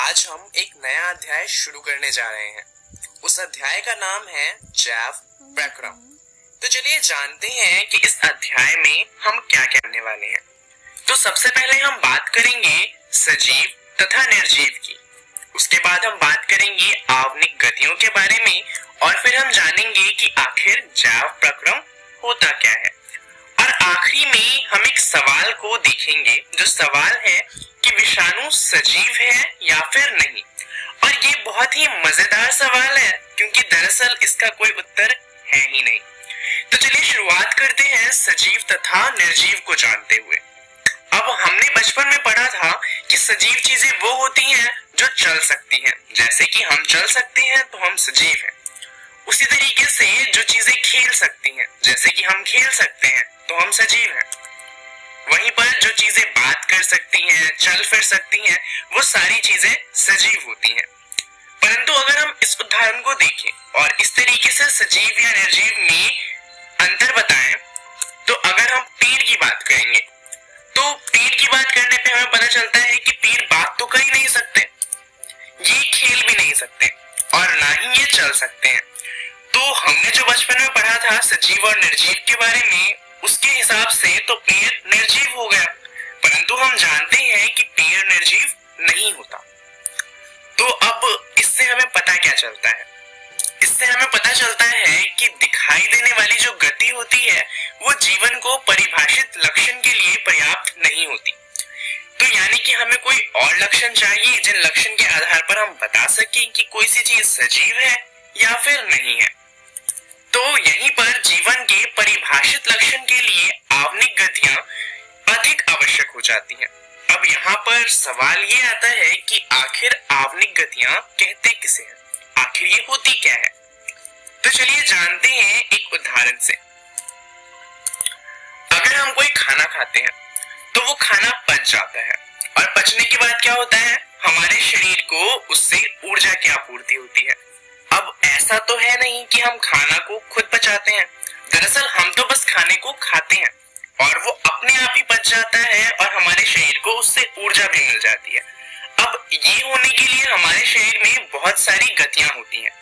आज हम एक नया अध्याय शुरू करने जा रहे हैं। उस अध्याय का नाम है जैव प्रक्रम। तो चलिए जानते हैं कि इस अध्याय में हम क्या करने वाले हैं। तो सबसे पहले हम बात करेंगे सजीव तथा निर्जीव की। उसके बाद हम बात करेंगे आणविक गतियों के बारे में और फिर हम जानेंगे कि आखिर जैव प्रक्रम होता क्या है। और आखिरी में हम एक सवाल को देखेंगे, जो सवाल है कि विषाणु सजीव है या फिर नहीं। और ये बहुत ही मजेदार सवाल है क्योंकि दरअसल इसका कोई उत्तर है ही नहीं। तो चलिए शुरुआत करते हैं सजीव तथा निर्जीव को जानते हुए। अब हमने बचपन में पढ़ा था कि सजीव चीजें वो होती हैं जो चल सकती हैं। जैसे कि हम चल सकते हैं तो हम सजीव हैं। उसी तरीके से जो चीजें खेल सकती हैं, जैसे कि हम खेल सकते हैं तो हम सजीव हैं। वहीं पर जो चीजें बात कर सकती हैं, चल फिर सकती हैं, वो सारी चीजें सजीव होती हैं। परंतु अगर हम इस उदाहरण को देखें और इस तरीके से सजीव या निर्जीव में अंतर बताएं, तो अगर हम पेड़ की बात करेंगे तो पेड़ की बात करने पे हमें पता चलता है कि पेड़ बात तो कर ही नहीं सकते, ये खेल भी नहीं सकते और ना ही ये चल सकते हैं। तो हमने जो बचपन में पढ़ा था सजीव और निर्जीव के बारे में, उसके हिसाब से तो पेड़ निर्जीव हो गया। परंतु हम जानते हैं कि पेड़ निर्जीव नहीं होता। तो अब इससे हमें पता क्या चलता है? इससे हमें पता चलता है कि दिखाई देने वाली जो गति होती है वो जीवन को परिभाषित लक्षण के लिए पर्याप्त नहीं होती। तो यानी कि हमें कोई और लक्षण चाहिए जिन लक्षण के आधार पर हम बता सकें कि कोई सी चीज सजीव है या फिर नहीं है। तो यहीं पर जीवन के परिभाषित लक्षण के लिए आणविक गतियां अधिक आवश्यक हो जाती हैं। अब यहाँ पर सवाल ये आता है कि आखिर आणविक गतियां कहते किसे हैं, आखिर ये होती क्या है। तो चलिए जानते हैं एक उदाहरण से। अगर हम कोई खाना खाते हैं तो वो खाना पच जाता है और पचने के बाद क्या होता है, हमारे शरीर को उससे ऊर्जा की आपूर्ति होती है। अब ऐसा तो है नहीं कि हम खाना को खुद पचाते हैं, दरअसल हम तो बस खाने को खाते हैं और वो अपने आप ही पच जाता है और हमारे शरीर को उससे ऊर्जा भी मिल जाती है। अब ये होने के लिए हमारे शरीर में बहुत सारी गतियां होती हैं।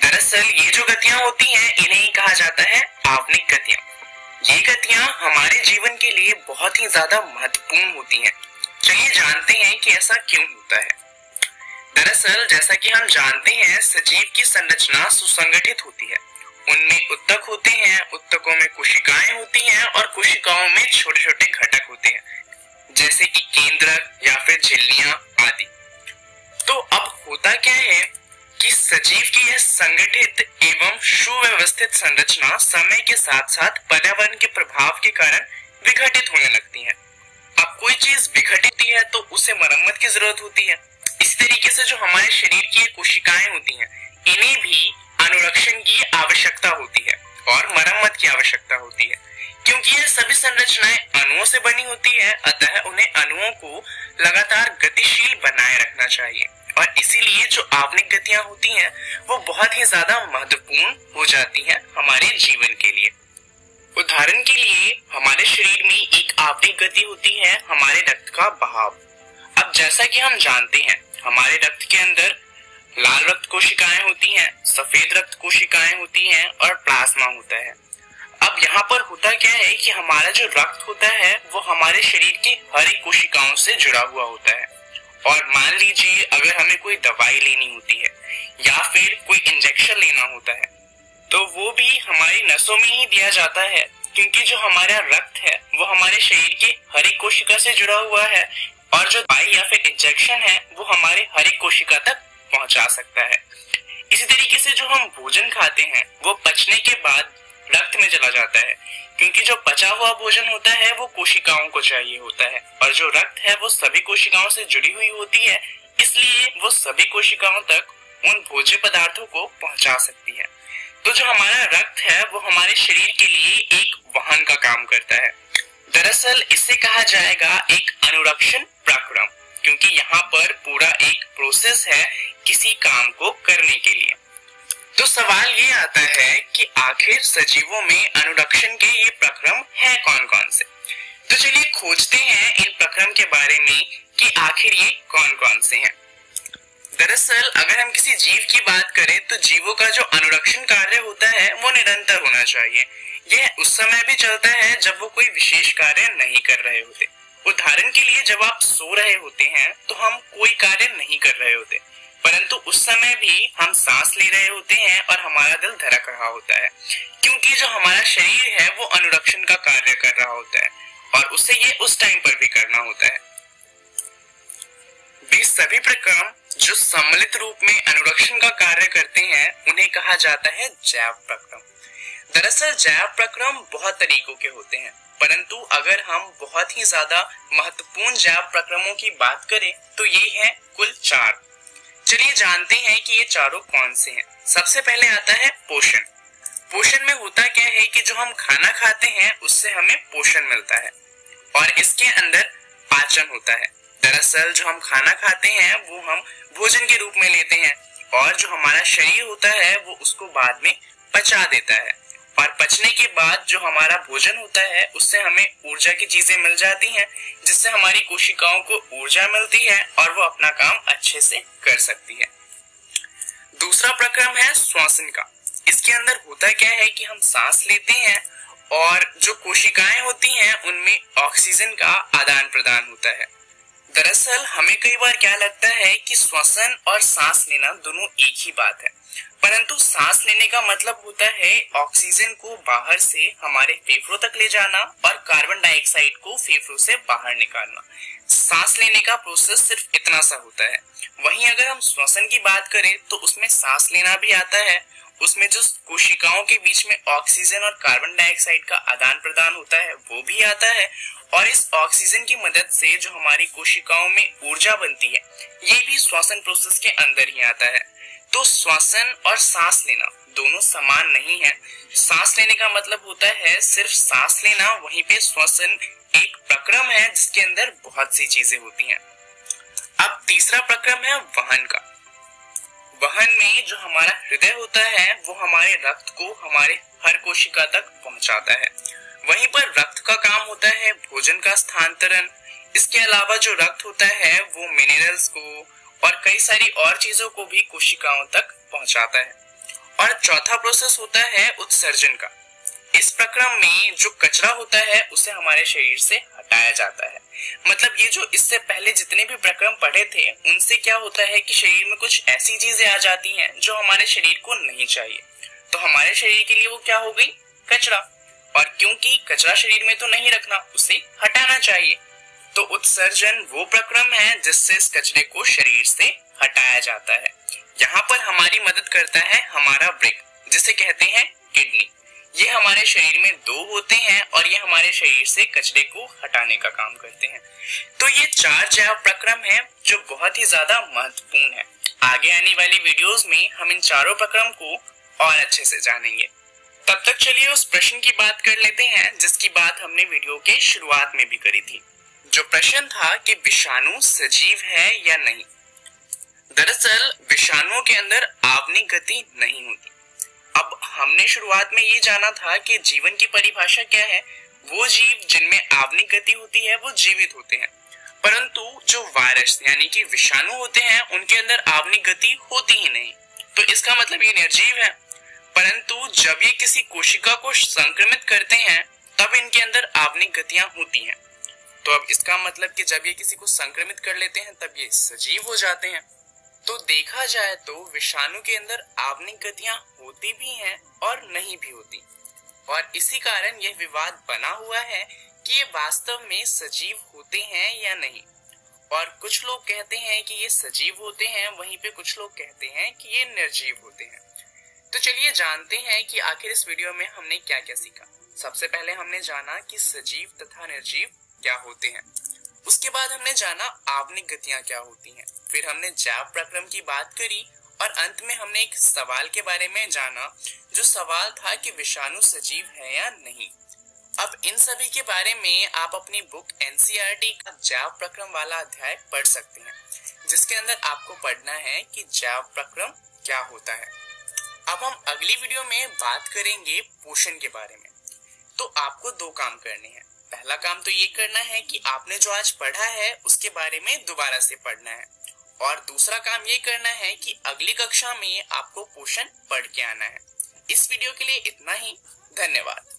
दरअसल ये जो गतियां होती हैं इन्हें ही कहा जाता है आणविक गतियां। ये गतियां हमारे जीवन के लिए बहुत ही ज्यादा महत्वपूर्ण होती हैं। चलिए जानते हैं कि ऐसा क्यों होता है। दरअसल जैसा कि हम जानते हैं सजीव की संरचना सुसंगठित होती है। उनमें उत्तक होते हैं, उत्तकों में कोशिकाएं होती हैं और कोशिकाओं में छोटे छोटे घटक होते हैं, जैसे कि केंद्रक या फिर झिल्लियां आदि। तो अब होता क्या है कि सजीव की यह संगठित एवं सुव्यवस्थित संरचना समय के साथ साथ पर्यावरण के प्रभाव के कारण विघटित होने लगती है। अब कोई चीज विघटित है तो उसे मरम्मत की जरूरत होती है। इस तरीके से जो हमारे शरीर की कोशिकाएं होती हैं, इन्हें भी अनुरक्षण की आवश्यकता होती है और मरम्मत की आवश्यकता होती है। क्योंकि ये सभी संरचनाएं अणुओं से बनी होती है, अतः उन्हें अणुओं को लगातार गतिशील बनाए रखना चाहिए और इसीलिए जो आणविक गतियां होती हैं वो बहुत ही ज्यादा महत्वपूर्ण हो जाती हैं हमारे जीवन के लिए। उदाहरण के लिए हमारे शरीर में एक आणविक गति होती है हमारे रक्त का बहाव। अब जैसा कि हम जानते हैं हमारे रक्त के अंदर लाल रक्त कोशिकाएं होती हैं, सफेद रक्त कोशिकाएं होती हैं और प्लाज्मा होता है। अब यहाँ पर होता क्या है कि हमारा जो रक्त होता है वो हमारे शरीर के हर एक कोशिकाओं से जुड़ा हुआ होता है। और मान लीजिए अगर हमें कोई दवाई लेनी होती है या फिर कोई इंजेक्शन लेना होता है तो वो भी हमारी नसों में ही दिया जाता है, क्योंकि जो हमारा रक्त है वो हमारे शरीर के हर एक कोशिका से जुड़ा हुआ है और जो दवाई या फिर इंजेक्शन है वो हमारे हर एक कोशिका तक पहुंचा सकता है। इसी तरीके से जो हम भोजन खाते हैं वो पचने के बाद रक्त में चला जाता है, क्योंकि जो पचा हुआ भोजन होता है वो कोशिकाओं को चाहिए होता है और जो रक्त है वो सभी कोशिकाओं से जुड़ी हुई होती है, इसलिए वो सभी कोशिकाओं तक उन भोज्य पदार्थों को पहुंचा सकती है। तो जो हमारा रक्त है वो हमारे शरीर के लिए एक वाहन का काम करता है। दरअसल इसे कहा जाएगा एक अनुरक्षण प्रक्रम, क्योंकि यहाँ पर पूरा एक प्रोसेस है किसी काम को करने के लिए। तो सवाल ये आता है कि आखिर सजीवों में अनुरक्षण के ये प्रक्रम है कौन कौन से। तो चलिए खोजते हैं इन प्रक्रम के बारे में कि आखिर ये कौन कौन से हैं। दरअसल अगर हम किसी जीव की बात करें तो जीवों का जो अनुरक्षण कार्य होता है वो निरंतर होना चाहिए। यह उस समय भी चलता है जब वो कोई विशेष कार्य नहीं कर रहे होते। उदाहरण के लिए जब आप सो रहे होते हैं तो हम कोई कार्य नहीं कर रहे होते, परंतु उस समय भी हम सांस ले रहे होते हैं और हमारा दिल धड़क रहा होता है, क्योंकि जो हमारा शरीर है वो अनुरक्षण का कार्य कर रहा होता है और उसे ये उस टाइम पर भी करना होता है। वे सभी प्रक्रम जो सम्मिलित रूप में अनुरक्षण का कार्य करते हैं उन्हें कहा जाता है जैव प्रक्रम। दरअसल जैव प्रक्रम बहुत तरीकों के होते हैं, परंतु अगर हम बहुत ही ज्यादा महत्वपूर्ण जैव प्रक्रमों की बात करें तो ये हैं कुल 4। चलिए जानते हैं कि ये चारों कौन से हैं। सबसे पहले आता है पोषण। पोषण में होता क्या है कि जो हम खाना खाते हैं उससे हमें पोषण मिलता है और इसके अंदर पाचन होता है। दरअसल जो हम खाना खाते हैं वो हम भोजन के रूप में लेते हैं और जो हमारा शरीर होता है वो उसको बाद में पचा देता है और पचने के बाद जो हमारा भोजन होता है उससे हमें ऊर्जा की चीजें मिल जाती हैं, जिससे हमारी कोशिकाओं को ऊर्जा मिलती है और वो अपना काम अच्छे से कर सकती है। दूसरा प्रक्रम है श्वसन का। इसके अंदर होता क्या है कि हम सांस लेते हैं और जो कोशिकाएं होती हैं उनमें ऑक्सीजन का आदान प्रदान होता है। दरअसल हमें कई बार क्या लगता है कि श्वसन और सांस लेना दोनों एक ही बात है, परंतु सांस लेने का मतलब होता है ऑक्सीजन को बाहर से हमारे फेफड़ों तक ले जाना और कार्बन डाइऑक्साइड को फेफड़ों से बाहर निकालना। सांस लेने का प्रोसेस सिर्फ इतना सा होता है। वहीं अगर हम श्वसन की बात करें तो उसमें सांस लेना भी आता है, उसमें जो कोशिकाओं के बीच में ऑक्सीजन और कार्बन डाइऑक्साइड का आदान प्रदान होता है वो भी आता है और इस ऑक्सीजन की मदद से जो हमारी कोशिकाओं में ऊर्जा बनती है ये भी श्वसन प्रोसेस के अंदर ही आता है। तो श्वसन और सांस लेना दोनों समान नहीं है। सांस लेने का मतलब होता है सिर्फ सांस लेना, वहीं पे श्वसन एक प्रक्रम है जिसके अंदर बहुत सी चीजें होती हैं। अब तीसरा प्रक्रम है वहन का। वहन में जो हमारा हृदय होता है वो हमारे रक्त को हमारे हर कोशिका तक पहुंचाता है। वहीं पर रक्त का काम होता है भोजन का स्थानांतरण। इसके अलावा जो रक्त होता है वो मिनरल्स को और कई सारी और चीजों को भी कोशिकाओं तक पहुंचाता है। और चौथा प्रोसेस होता है उत्सर्जन का। इस प्रक्रम में जो कचरा होता है उसे हमारे शरीर से हटाया जाता है। मतलब ये जो इससे पहले जितने भी प्रक्रम पढ़े थे उनसे क्या होता है कि शरीर में कुछ ऐसी चीजें आ जाती हैं जो हमारे शरीर को नहीं चाहिए, तो हमारे शरीर के लिए वो क्या हो गई, कचरा। और क्योंकि कचरा शरीर में तो नहीं रखना, उसे हटाना चाहिए, तो उत्सर्जन वो प्रक्रम है जिससे इस कचरे को शरीर से हटाया जाता है। यहाँ पर हमारी मदद करता है हमारा वृक्क, जिसे कहते हैं किडनी। ये हमारे शरीर में 2 होते हैं और ये हमारे शरीर से कचरे को हटाने का काम करते हैं। तो ये 4 जैव प्रक्रम हैं जो बहुत ही ज्यादा महत्वपूर्ण है। आगे आने वाली वीडियोस में हम इन चारों प्रक्रम को और अच्छे से जानेंगे। तब तक चलिए उस प्रश्न की बात कर लेते हैं जिसकी बात हमने वीडियो के शुरुआत में भी करी थी। जो प्रश्न था कि विषाणु सजीव है या नहीं। दरअसल विषाणुओं के अंदर आवनिक गति नहीं होती। अब हमने शुरुआत में ये जाना था कि जीवन की परिभाषा क्या है। वो जीव जिनमें आवनिक गति होती है वो जीवित होते हैं, परंतु जो वायरस यानी कि विषाणु होते हैं उनके अंदर आवनिक गति होती ही नहीं, तो इसका मतलब ये निर्जीव है। परंतु जब ये किसी कोशिका को संक्रमित करते हैं तब इनके अंदर आवनिक गतियां होती हैं। तो अब इसका मतलब कि जब ये किसी को संक्रमित कर लेते हैं तब ये सजीव हो जाते हैं। तो देखा जाए तो विषाणु के अंदर आवनिक गतियां होती भी हैं और नहीं भी होती, और इसी कारण यह विवाद बना हुआ है कि ये वास्तव में सजीव होते हैं या नहीं। और कुछ लोग कहते हैं कि ये सजीव होते हैं, वहीं पे कुछ लोग कहते हैं कि ये निर्जीव होते हैं। तो चलिए जानते हैं कि आखिर इस वीडियो में हमने क्या क्या सीखा। सबसे पहले हमने जाना कि सजीव तथा निर्जीव क्या होते हैं, उसके बाद हमने जाना आवनिक गतियां क्या होती हैं, फिर हमने जैव प्रक्रम की बात करी और अंत में हमने एक सवाल के बारे में जाना, जो सवाल था कि विषाणु सजीव है या नहीं। अब इन सभी के बारे में आप अपनी बुक एनसीईआरटी का जैव प्रक्रम वाला अध्याय पढ़ सकते हैं, जिसके अंदर आपको पढ़ना है कि जैव प्रक्रम क्या होता है। अब हम अगली वीडियो में बात करेंगे पोषण के बारे में। तो आपको 2 काम करने हैं। पहला काम तो ये करना है कि आपने जो आज पढ़ा है उसके बारे में दोबारा से पढ़ना है, और दूसरा काम ये करना है कि अगली कक्षा में आपको पोषण पढ़ के आना है। इस वीडियो के लिए इतना ही। धन्यवाद।